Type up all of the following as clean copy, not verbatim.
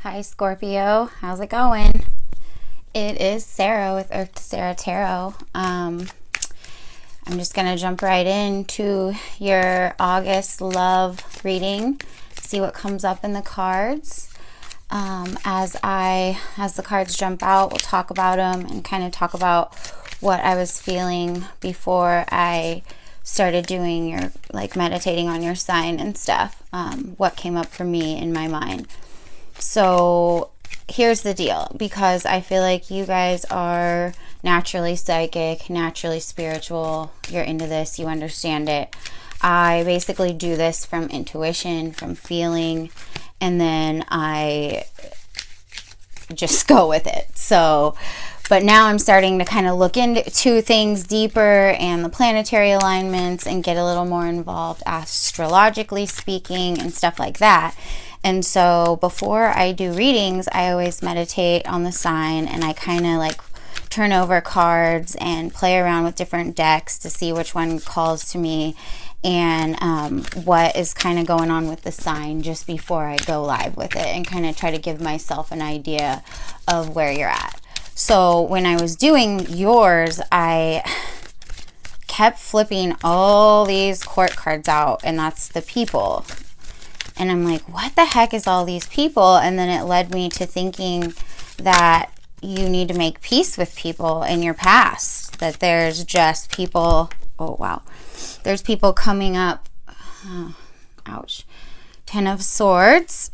Hi Scorpio, how's it going? It is Sarah with Earth to Sarah Tarot. I'm just gonna jump right into your August love reading, see what comes up in the cards. As the cards jump out, we'll talk about them and kind of talk about what I was feeling before I started doing your meditating on your sign and stuff. What came up for me in my mind. So here's the deal, because I feel like you guys are naturally psychic, naturally spiritual. You're into this, you understand it. I basically do this from intuition, from feeling, and then I just go with it. So, but now I'm starting to kind of look into things deeper and the planetary alignments and get a little more involved astrologically speaking and stuff like that. And so before I do readings, I always meditate on the sign, and I kind of turn over cards and play around with different decks to see which one calls to me and what is kind of going on with the sign just before I go live with it, and kind of try to give myself an idea of where you're at. So when I was doing yours, I kept flipping all these court cards out, and that's the people. And I'm like, what the heck is all these people? And then it led me to thinking that you need to make peace with people in your past. That there's just people, oh wow. There's people coming up, ouch. 10 of Swords.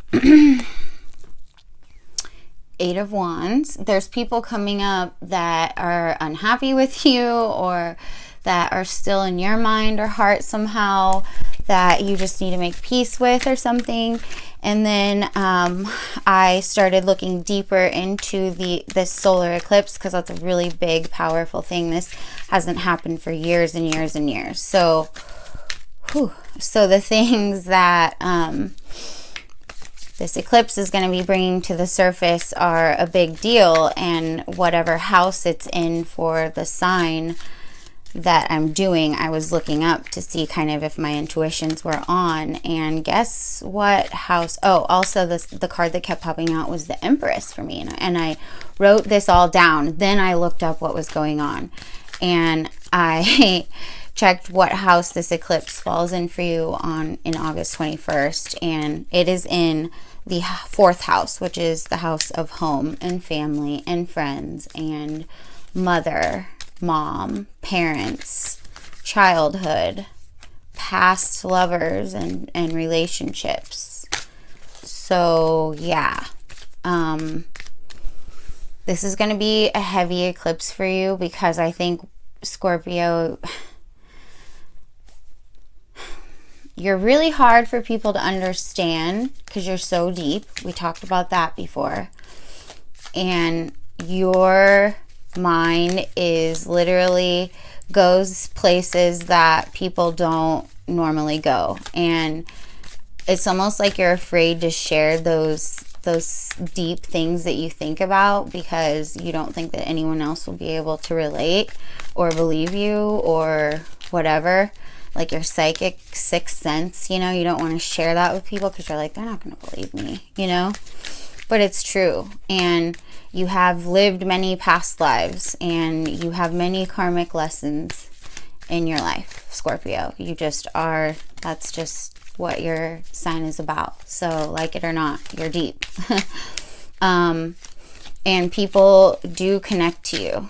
8 of Wands. There's people coming up that are unhappy with you, or that are still in your mind or heart somehow, that you just need to make peace with or something. And then I started looking deeper into this solar eclipse, because that's a really big, powerful thing. This hasn't happened for years and years and years. So, so the things that this eclipse is going to be bringing to the surface are a big deal, and whatever house it's in for the sign that I'm doing, I was looking up to see kind of if my intuitions were on. And guess what house? Oh, also the card that kept popping out was the Empress for me, and I wrote this all down. Then I looked up what was going on, and I checked what house this eclipse falls in for you in August 21st, and it is in the 4th house, which is the house of home and family and friends and mother, mom, parents, childhood, past lovers and relationships. So yeah, this is going to be a heavy eclipse for you, because I think, Scorpio, you're really hard for people to understand because you're so deep. We talked about that before. And your mind is literally goes places that people don't normally go, and it's almost like you're afraid to share those deep things that you think about, because you don't think that anyone else will be able to relate or believe you or whatever, like your psychic sixth sense, you don't want to share that with people because you're like, they're not going to believe me, but it's true. And you have lived many past lives, and you have many karmic lessons in your life, Scorpio. You just are, that's just what your sign is about. So like it or not, you're deep. And people do connect to you.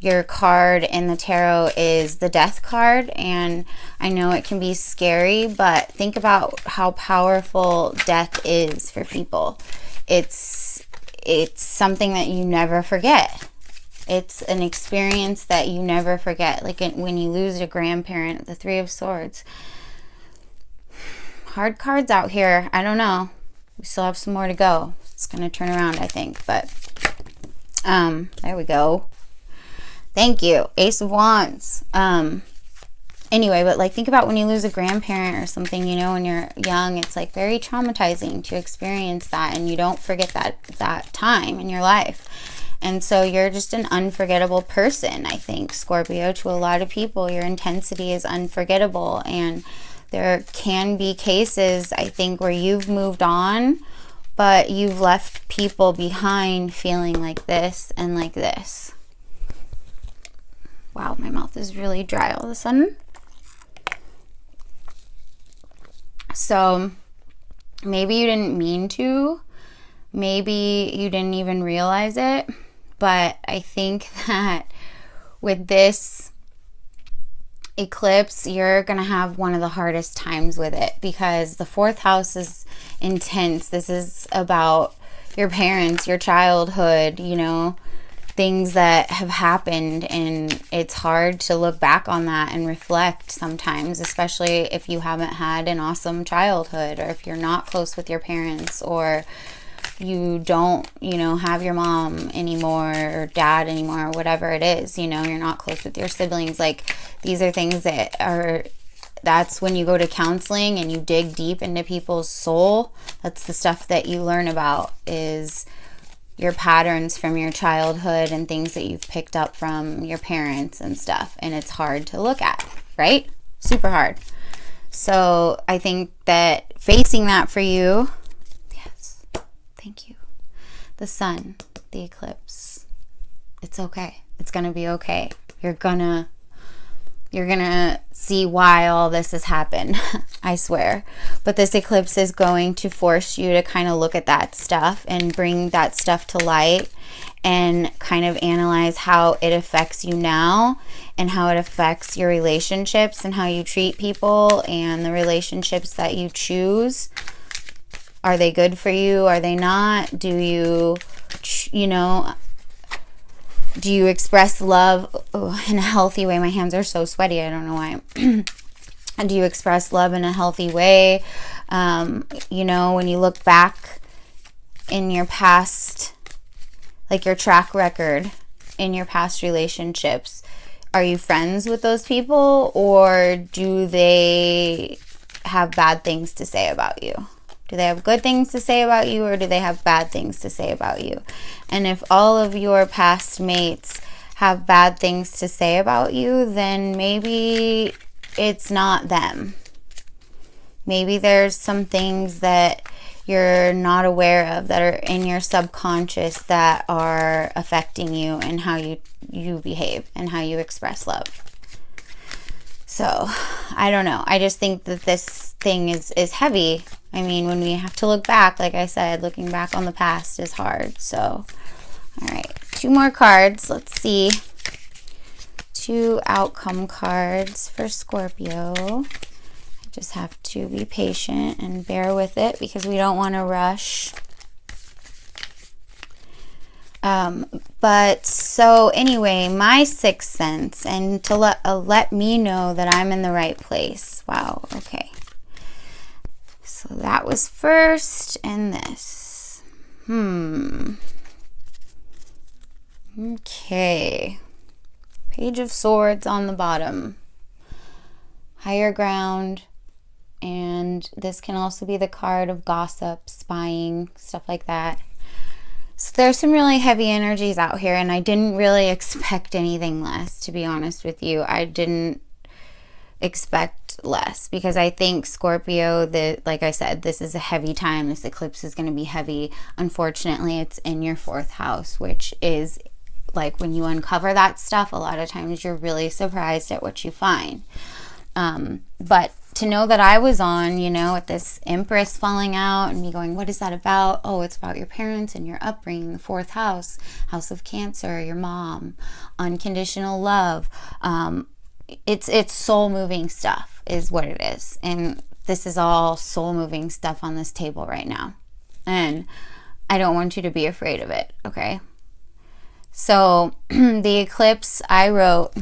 Your card in the tarot is the Death card, and I know it can be scary, but think about how powerful death is for people. It's something that you never forget. It's an experience that you never forget. Like when you lose a grandparent, the 3 of Swords. Hard cards out here. I don't know. We still have some more to go. It's going to turn around, I think, but there we go. Thank you. Ace of Wands. Anyway, but think about when you lose a grandparent or something, when you're young, it's very traumatizing to experience that, and you don't forget that time in your life. And so you're just an unforgettable person, I think, Scorpio. To a lot of people, your intensity is unforgettable, and There can be cases, I think, where you've moved on, but you've left people behind feeling like this and like this. Wow, my mouth is really dry all of a sudden. So maybe you didn't mean to. Maybe you didn't even realize it. But I think that with this eclipse, you're going to have one of the hardest times with it, because the fourth house is intense. This is about your parents, your childhood, you know, things that have happened, and it's hard to look back on that and reflect sometimes, especially if you haven't had an awesome childhood, or if you're not close with your parents, or you don't, you know, have your mom anymore or dad anymore, or whatever it is, you know, you're not close with your siblings. Like, these are things that are, that's when you go to counseling and you dig deep into people's soul. That's the stuff that you learn about, is your patterns from your childhood and things that you've picked up from your parents and stuff. And it's hard to look at, right? Super hard. So I think that facing that for you, yes, thank you. The sun, the eclipse, it's okay. It's going to be okay. You're gonna see why all this has happened. I swear. But this eclipse is going to force you to kind of look at that stuff and bring that stuff to light, and kind of analyze how it affects you now, and how it affects your relationships, and how you treat people, and the relationships that you choose. Are they good for you? Are they not? Do you, you know, do you express love in a healthy way? My hands are so sweaty. I don't know why. Do you express love in a healthy way? You know, when you look back in your past, like your track record in your past relationships, are you friends with those people, or do they have bad things to say about you? Do they have good things to say about you, or do they have bad things to say about you? And if all of your past mates have bad things to say about you, then maybe it's not them. Maybe there's some things that you're not aware of that are in your subconscious that are affecting you and how you behave and how you express love. So, I don't know. I just think that this thing is heavy. I mean, when we have to look back, like I said, looking back on the past is hard. So, all right. 2 more cards. Let's see. 2 outcome cards for Scorpio. I just have to be patient and bear with it, because we don't want to rush. But so anyway, my sixth sense, and to let me know that I'm in the right place. Wow. Okay. So that was first, and this. Okay. Page of Swords on the bottom. Higher ground. And this can also be the card of gossip, spying, stuff like that. So there's some really heavy energies out here, and I didn't really expect anything less, to be honest with you. I didn't expect less, because I think Scorpio, like I said, this is a heavy time. This eclipse is going to be heavy. Unfortunately, it's in your 4th house, which is like, when you uncover that stuff, a lot of times you're really surprised at what you find. But to know that I was on, you know, with this Empress falling out, and me going, what is that about? Oh, it's about your parents and your upbringing, the 4th house, house of Cancer, your mom, unconditional love. It's soul moving stuff is what it is. And this is all soul moving stuff on this table right now. And I don't want you to be afraid of it. Okay. So the eclipse, I wrote,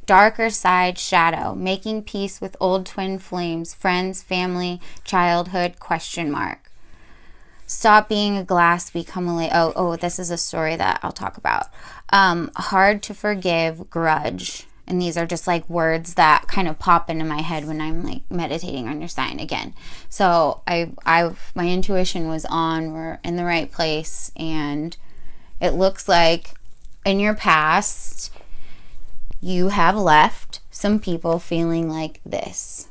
darker side shadow, making peace with old twin flames, friends, family, childhood, question mark. Stop being a glass, become a light. Oh, this is a story that I'll talk about. Hard to forgive, grudge. And these are just like words that kind of pop into my head when I'm like meditating on your sign again. So my intuition was on, we're in the right place. And it looks like in your past, you have left some people feeling like this.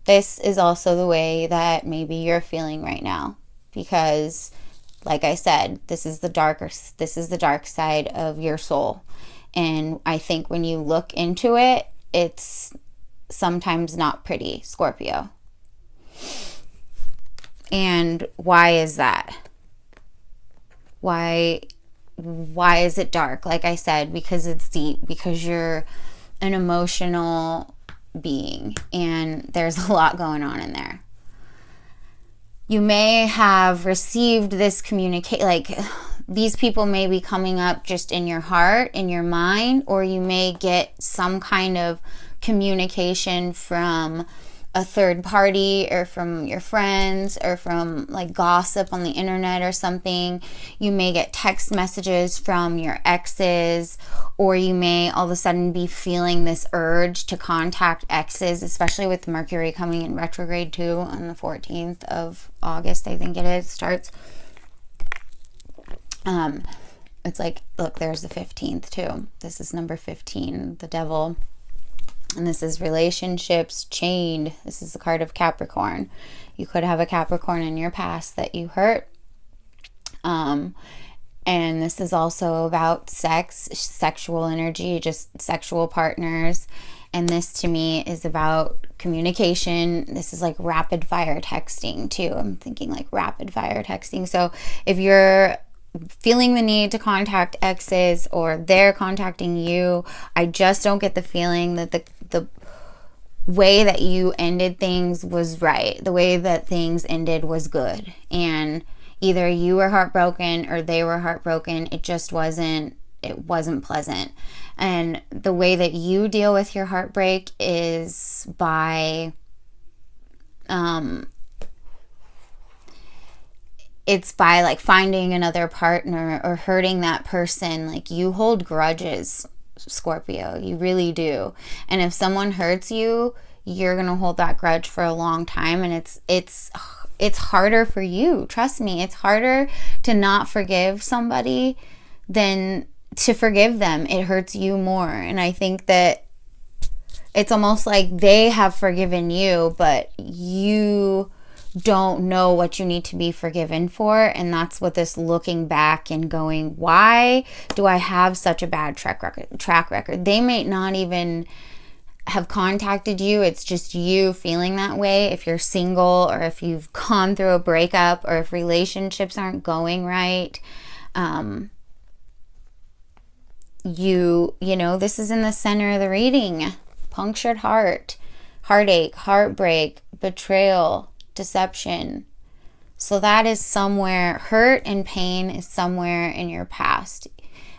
this is also the way that maybe you're feeling right now, because like I said, this is the dark side of your soul. And I think when you look into it, it's sometimes not pretty, Scorpio. And why is that? Why is it dark? Like I said, because it's deep, because you're an emotional being and there's a lot going on in there. You may have received this like these people may be coming up just in your heart, in your mind, or you may get some kind of communication from a third party, or from your friends, or from like gossip on the internet or something. You may get text messages from your exes, or you may all of a sudden be feeling this urge to contact exes, especially with Mercury coming in retrograde too on the 14th of August, I think it is, starts. It's like, look, there's the 15th too. This is number 15, the devil. And this is relationships chained. This is the card of Capricorn. You could have a Capricorn in your past that you hurt. And this is also about sex, sexual energy, just sexual partners. And this to me is about communication. This is like rapid fire texting too. I'm thinking like rapid fire texting. So if you're feeling the need to contact exes, or they're contacting you, I just don't get the feeling that the way that you ended things was right. The way that things ended was good. And either you were heartbroken or they were heartbroken. It just wasn't pleasant. And the way that you deal with your heartbreak is by it's by like finding another partner or hurting that person. Like, you hold grudges, Scorpio. You really do. And if someone hurts you, you're going to hold that grudge for a long time. And it's harder for you. Trust me. It's harder to not forgive somebody than to forgive them. It hurts you more. And I think that it's almost like they have forgiven you, but you don't know what you need to be forgiven for. And that's what this looking back and going, why do I have such a bad track record? They may not even have contacted you. It's just you feeling that way. If you're single, or if you've gone through a breakup, or if relationships aren't going right, you know, this is in the center of the reading. Punctured heart, heartache, heartbreak, betrayal, deception. So that is somewhere, hurt and pain is somewhere in your past.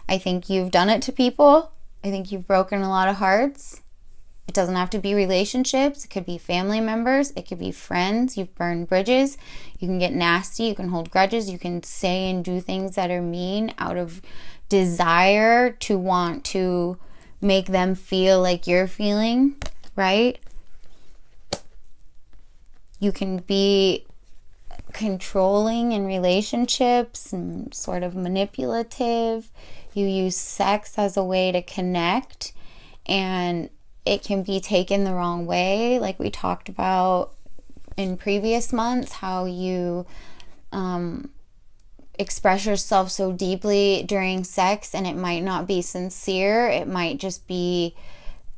I think you've done it to people. I think you've broken a lot of hearts. It doesn't have to be relationships. It could be family members. It could be friends. You've burned bridges. You can get nasty. You can hold grudges. You can say and do things that are mean out of desire to want to make them feel like you're feeling, right? You can be controlling in relationships and sort of manipulative. You use sex as a way to connect, and it can be taken the wrong way. Like we talked about in previous months, how you express yourself so deeply during sex, and it might not be sincere. It might just be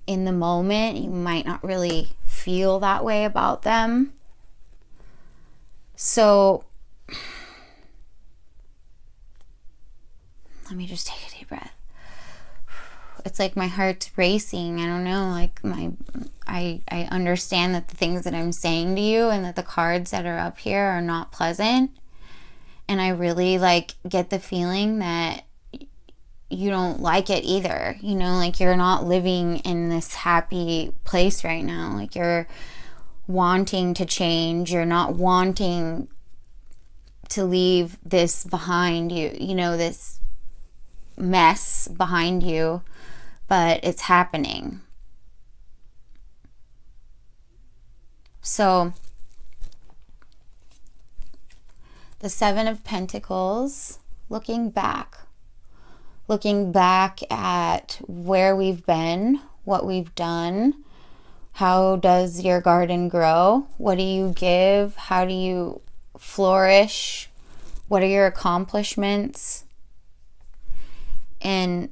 in the moment. You might not really feel that way about them. So let me just take a deep breath. It's like my heart's racing. I don't know, like I understand that the things that I'm saying to you and that the cards that are up here are not pleasant. And I really like get the feeling that you don't like it either. You know, like you're not living in this happy place right now. Like you're wanting to change. You're not wanting to leave this behind you, you know, this mess behind you, but it's happening. So the Seven of Pentacles, looking back at where we've been, what we've done, How does your garden grow? What do you give? How do you flourish? What are your accomplishments? And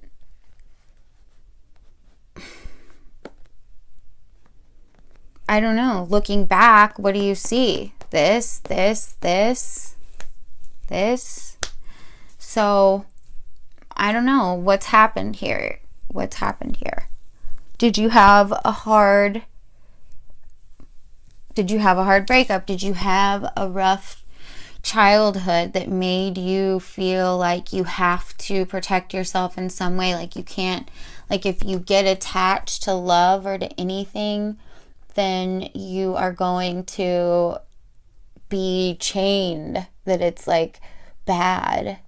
I don't know, looking back, what do you see? This. So I don't know what's happened here. Did you have a hard breakup? Did you have a rough childhood that made you feel like you have to protect yourself in some way? Like you can't, like if you get attached to love or to anything, then you are going to be chained, that it's like bad.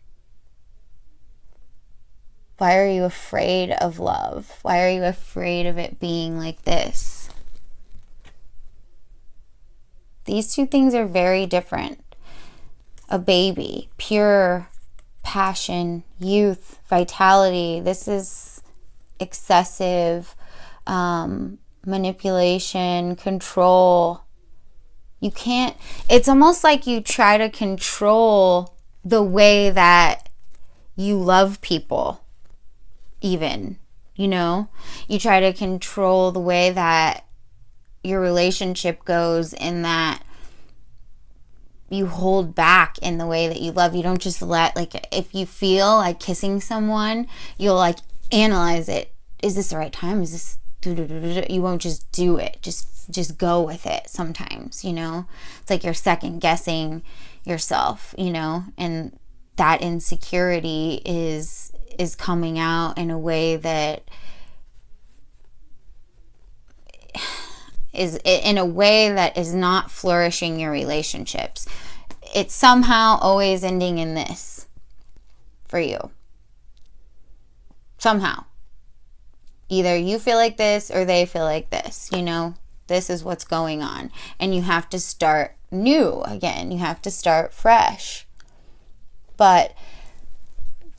Why are you afraid of love? Why are you afraid of it being like this? These two things are very different. A baby, pure passion, youth, vitality. This is excessive manipulation, control. You can't, it's almost like you try to control the way that you love people, even, you know? You try to control the way that your relationship goes, in that you hold back in the way that you love. You don't just let, like, if you feel like kissing someone, you'll like analyze it. Is this the right time? Is this, you won't just do it. Just go with it sometimes, you know? It's like you're second guessing yourself, you know? And that insecurity is coming out in a way that is not flourishing your relationships. It's somehow always ending in this for you. Somehow. Either you feel like this or they feel like this, you know? This is what's going on. And you have to start new again. You have to start fresh. But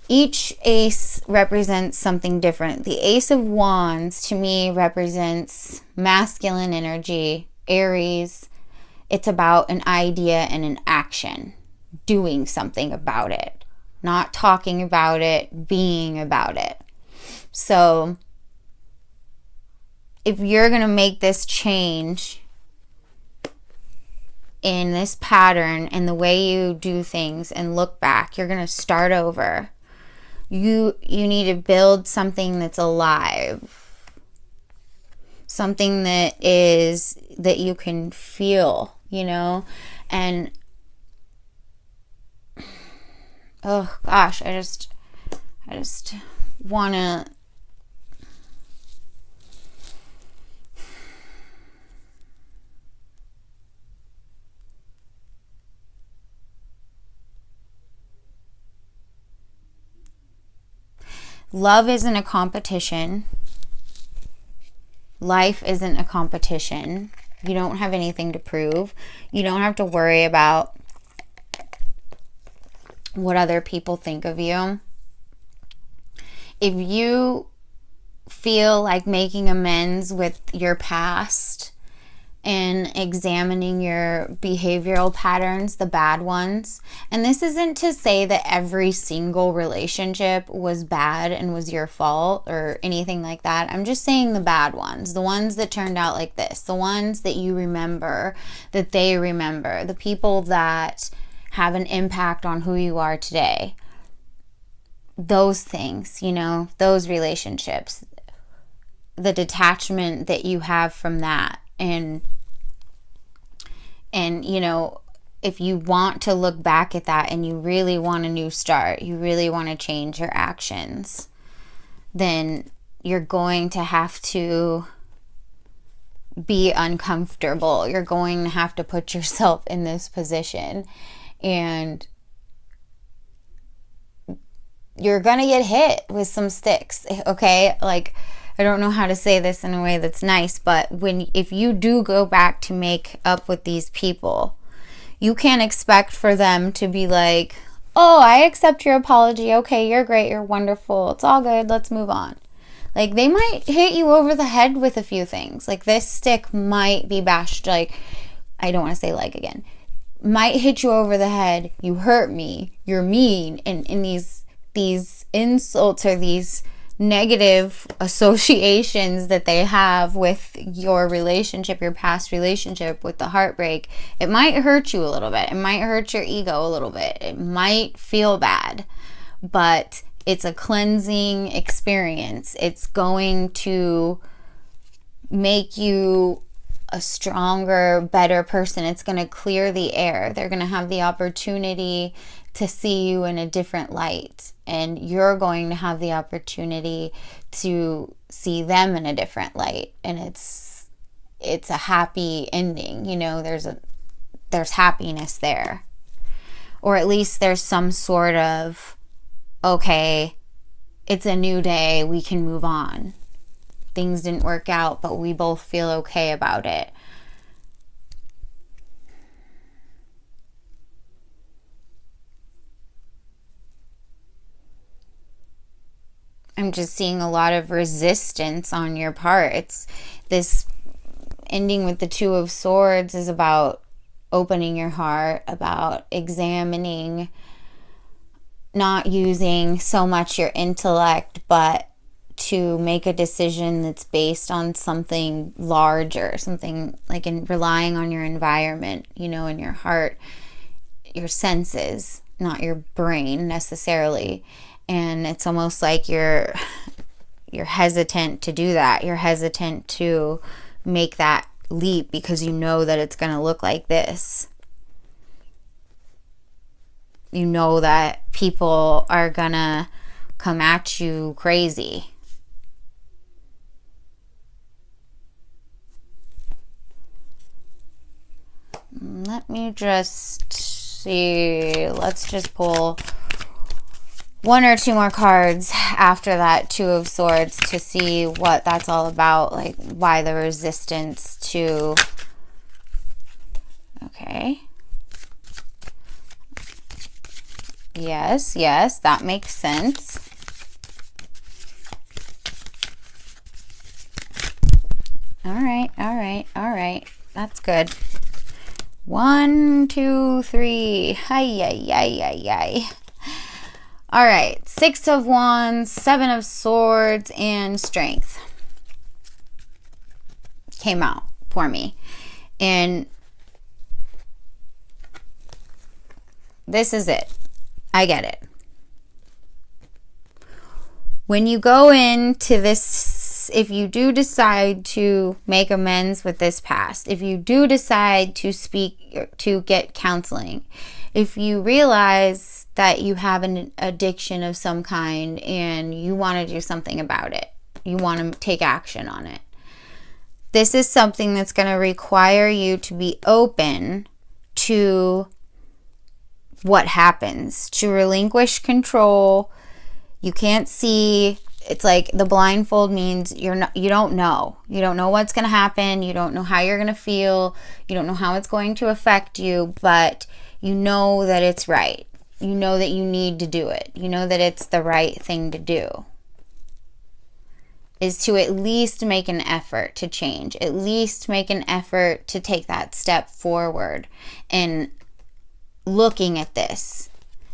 each ace represents something different. The Ace of Wands, to me, represents masculine energy, Aries. It's about an idea and an action, doing something about it, not talking about it, being about it. So if you're going to make this change in this pattern and the way you do things and look back, you're going to start over. You need to build something that's alive. Something that you can feel, you know? And oh gosh, I just want to love isn't a competition. Life isn't a competition. You don't have anything to prove. You don't have to worry about what other people think of you. If you feel like making amends with your past and examining your behavioral patterns, the bad ones. And this isn't to say that every single relationship was bad and was your fault or anything like that. I'm just saying the bad ones, the ones that turned out like this, the ones that you remember, that they remember, the people that have an impact on who you are today. Those things, you know, those relationships, the detachment that you have from that. And you know, if you want to look back at that and you really want a new start, you really want to change your actions, then you're going to have to be uncomfortable. You're going to have to put yourself in this position, and you're going to get hit with some sticks, okay? Like, I don't know how to say this in a way that's nice, but if you do go back to make up with these people, you can't expect for them to be like, oh, I accept your apology. Okay, you're great. You're wonderful. It's all good. Let's move on. Like, they might hit you over the head with a few things. Like, this stick might be bashed, like, I don't want to say like again, might hit you over the head. You hurt me. You're mean. And in these insults or these negative associations that they have with your relationship, your past relationship, with the heartbreak, it might hurt you a little bit. It might hurt your ego a little bit. It might feel bad, but it's a cleansing experience. It's going to make you a stronger, better person. It's going to clear the air. They're going to have the opportunity to see you in a different light, and you're going to have the opportunity to see them in a different light, and it's a happy ending. You know, there's happiness there, or at least there's some sort of, okay, it's a new day, we can move on. Things didn't work out, but we both feel okay about it. I'm just seeing a lot of resistance on your part. It's this ending with the Two of Swords is about opening your heart, about examining, not using so much your intellect, but to make a decision that's based on something larger, something like in relying on your environment, you know, in your heart, your senses, not your brain necessarily. And it's almost like you're hesitant to do that. You're hesitant to make that leap because you know that it's going to look like this. You know that people are going to come at you crazy. Let me just see. Let's just pull one or two more cards after that Two of Swords to see what that's all about. Like, why the resistance to... Okay. Yes, yes, that makes sense. All right, all right, all right. That's good. 1, 2, 3. Hi, yi, yi, yi, yi. All right, 6 of Wands, 7 of Swords, and Strength came out for me. And this is it. I get it. When you go into this, if you do decide to make amends with this past, if you do decide to speak, to get counseling, if you realize that you have an addiction of some kind and you want to do something about it, you want to take action on it, this is something that's going to require you to be open to what happens, to relinquish control. You can't see. It's like the blindfold means you don't know what's going to happen. You don't know how you're going to feel. You don't know how it's going to affect you, but you know that it's right. You know that you need to do it. You know that it's the right thing to do, is to at least make an effort to change, at least make an effort to take that step forward and looking at this.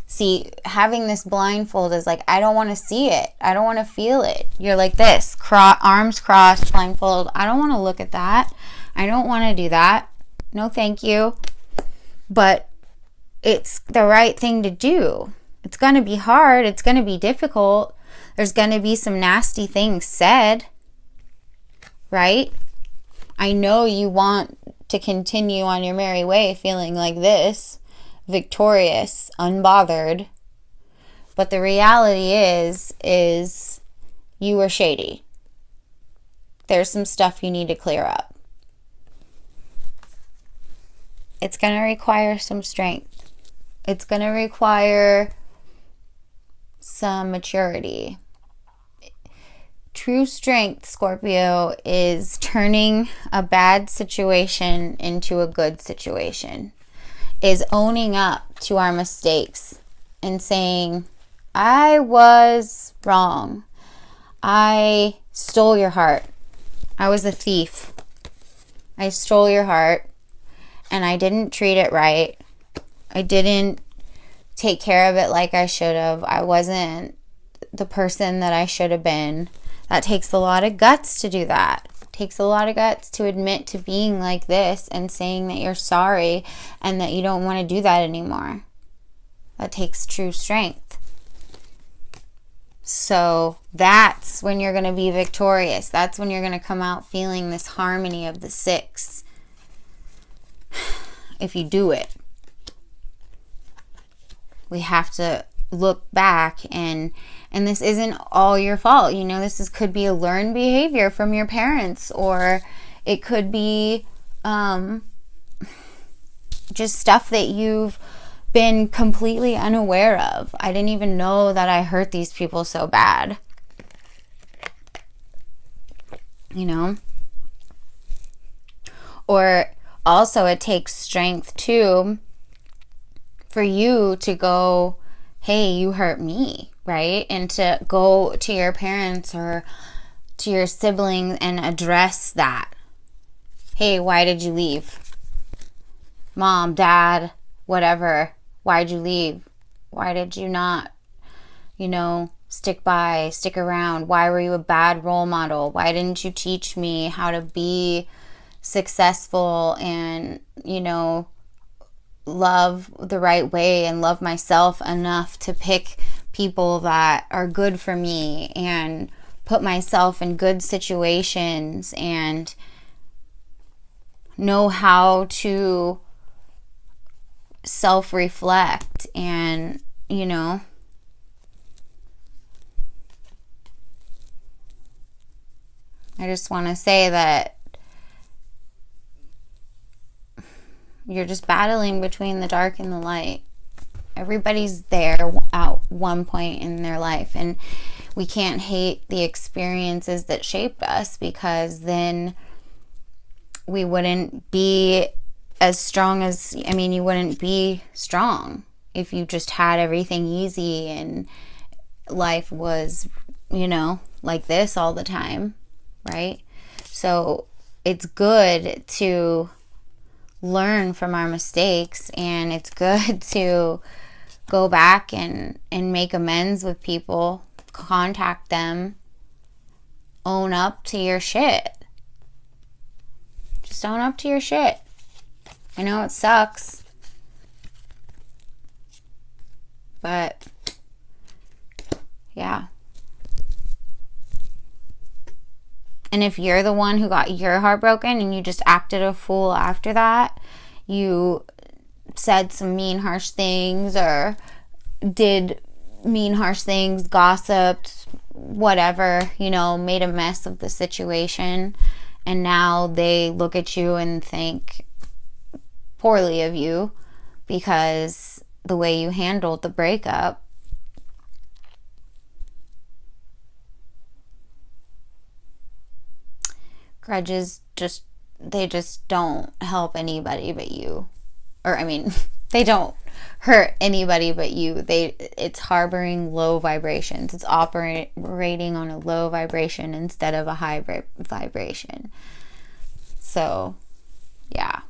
See, having this blindfold is like, I don't want to see it. I don't want to feel it. You're like this, arms crossed, blindfold. I don't want to look at that. I don't want to do that. No, thank you. But it's the right thing to do. It's going to be hard. It's going to be difficult. There's going to be some nasty things said, right? I know you want to continue on your merry way feeling like this, victorious, unbothered. But the reality is you were shady. There's some stuff you need to clear up. It's going to require some strength. It's going to require some maturity. True strength, Scorpio, is turning a bad situation into a good situation. Is owning up to our mistakes and saying, I was wrong. I stole your heart. I was a thief. I stole your heart, and I didn't treat it right. I didn't take care of it like I should have. I wasn't the person that I should have been. That takes a lot of guts to do that. It takes a lot of guts to admit to being like this and saying that you're sorry and that you don't want to do that anymore. That takes true strength. So that's when you're going to be victorious. That's when you're going to come out feeling this harmony of the 6. If you do it. We have to look back, and this isn't all your fault. You know, could be a learned behavior from your parents, or it could be just stuff that you've been completely unaware of. I didn't even know that I hurt these people so bad. You know? Or also it takes strength too for you to go, hey, you hurt me, right? And to go to your parents or to your siblings and address that. Hey, why did you leave? Mom, dad, whatever. Why'd you leave? Why did you not, stick around? Why were you a bad role model? Why didn't you teach me how to be successful and, love the right way and love myself enough to pick people that are good for me and put myself in good situations and know how to self-reflect and, I just want to say that you're just battling between the dark and the light. Everybody's there at one point in their life, and we can't hate the experiences that shaped us, because then we wouldn't be as strong as, you wouldn't be strong if you just had everything easy and life was, like this all the time, right? So it's good to learn from our mistakes, and it's good to go back and make amends with people, contact them, own up to your shit. Just own up to your shit. I know it sucks, but yeah. And if you're the one who got your heart broken and you just acted a fool after that, you said some mean, harsh things or did mean, harsh things, gossiped, whatever, made a mess of the situation, and now they look at you and think poorly of you because the way you handled the breakup. Grudges they just don't help anybody but you. Or they don't hurt anybody but you. It's harboring low vibrations. It's operating on a low vibration instead of a high vibration. So, yeah.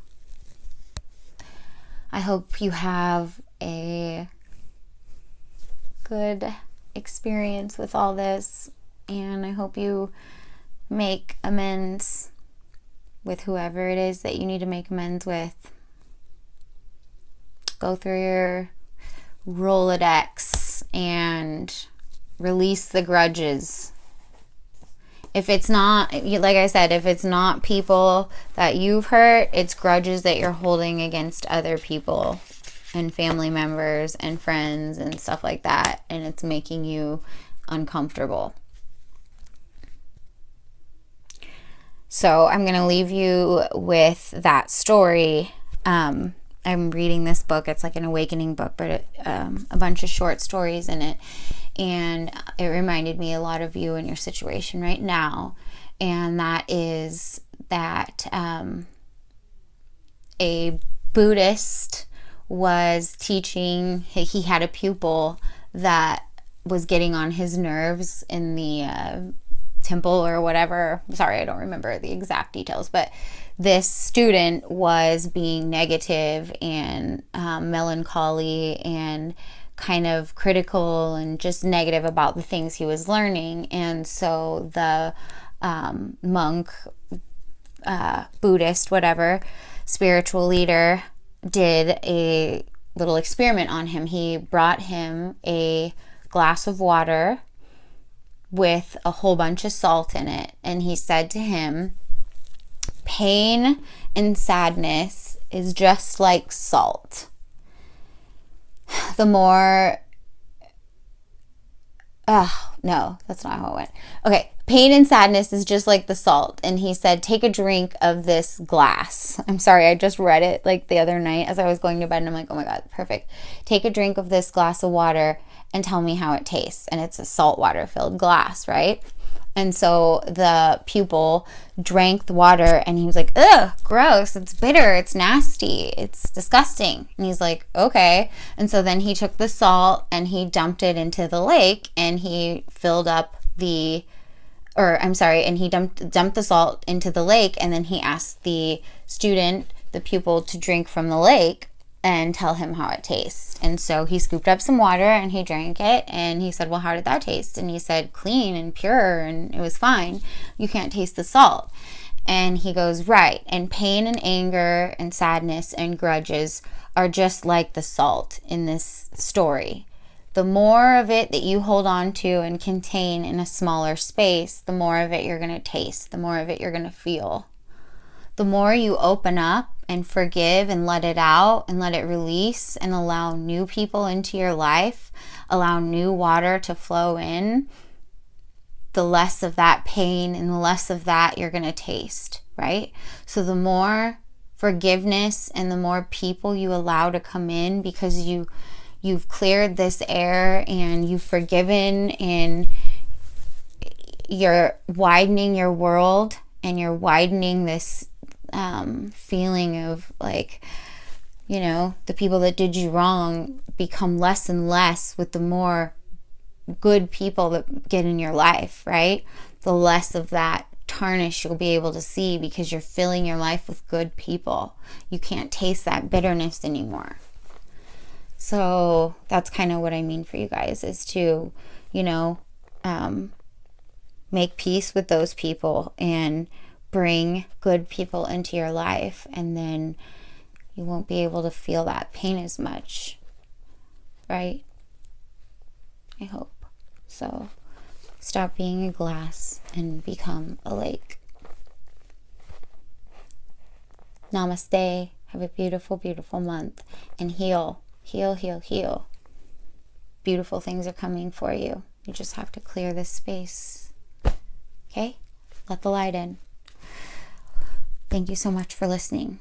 I hope you have a good experience with all this, and I hope you make amends with whoever it is that you need to make amends with. Go through your Rolodex and release the grudges. If it's not, like I said, if it's not people that you've hurt, it's grudges that you're holding against other people and family members and friends and stuff like that, and it's making you uncomfortable. So I'm going to leave you with that story. I'm reading this book. It's like an awakening book, but a bunch of short stories in it. And it reminded me a lot of you and your situation right now. And that is that a Buddhist was teaching, he had a pupil that was getting on his nerves in the temple or whatever. Sorry, I don't remember the exact details, but this student was being negative and melancholy and kind of critical and just negative about the things he was learning. And so the monk, Buddhist, whatever, spiritual leader did a little experiment on him. He brought him a glass of water with a whole bunch of salt in it. And he said to him, pain and sadness is just like salt. The more, no, that's not how it went. Okay, pain and sadness is just like the salt. And he said, take a drink of this glass. I'm sorry, I just read it like the other night as I was going to bed, and I'm like, oh my God, perfect. Take a drink of this glass of water and tell me how it tastes. And it's a salt water filled glass, right? And so the pupil drank the water and he was like, ugh, gross, it's bitter, it's nasty, it's disgusting. And he's like, okay. And so then he took the salt and he dumped it into the lake, and he filled up and he dumped the salt into the lake, and then he asked the student, the pupil, to drink from the lake and tell him how it tastes. And so he scooped up some water and he drank it, and he said, well, how did that taste? And he said, clean and pure, and it was fine. You can't taste the salt. And he goes, right. And pain and anger and sadness and grudges are just like the salt in this story. The more of it that you hold on to and contain in a smaller space, the more of it you're going to taste, the more of it you're going to feel. The more you open up and forgive and let it out and let it release and allow new people into your life, allow new water to flow in, the less of that pain and the less of that you're going to taste, right? So the more forgiveness and the more people you allow to come in, because you've cleared this air and you've forgiven, and you're widening your world, and you're widening this feeling of like, you know, the people that did you wrong become less and less with the more good people that get in your life, right? The less of that tarnish you'll be able to see, because you're filling your life with good people. You can't taste that bitterness anymore. So that's kind of what I mean for you guys, is to, you know, make peace with those people and bring good people into your life, and then you won't be able to feel that pain as much, right? I hope. So stop being a glass and become a lake. Namaste. Have a beautiful, beautiful month, and heal, heal, heal, heal. Beautiful things are coming for you. You just have to clear this space. Okay? Let the light in. Thank you so much for listening.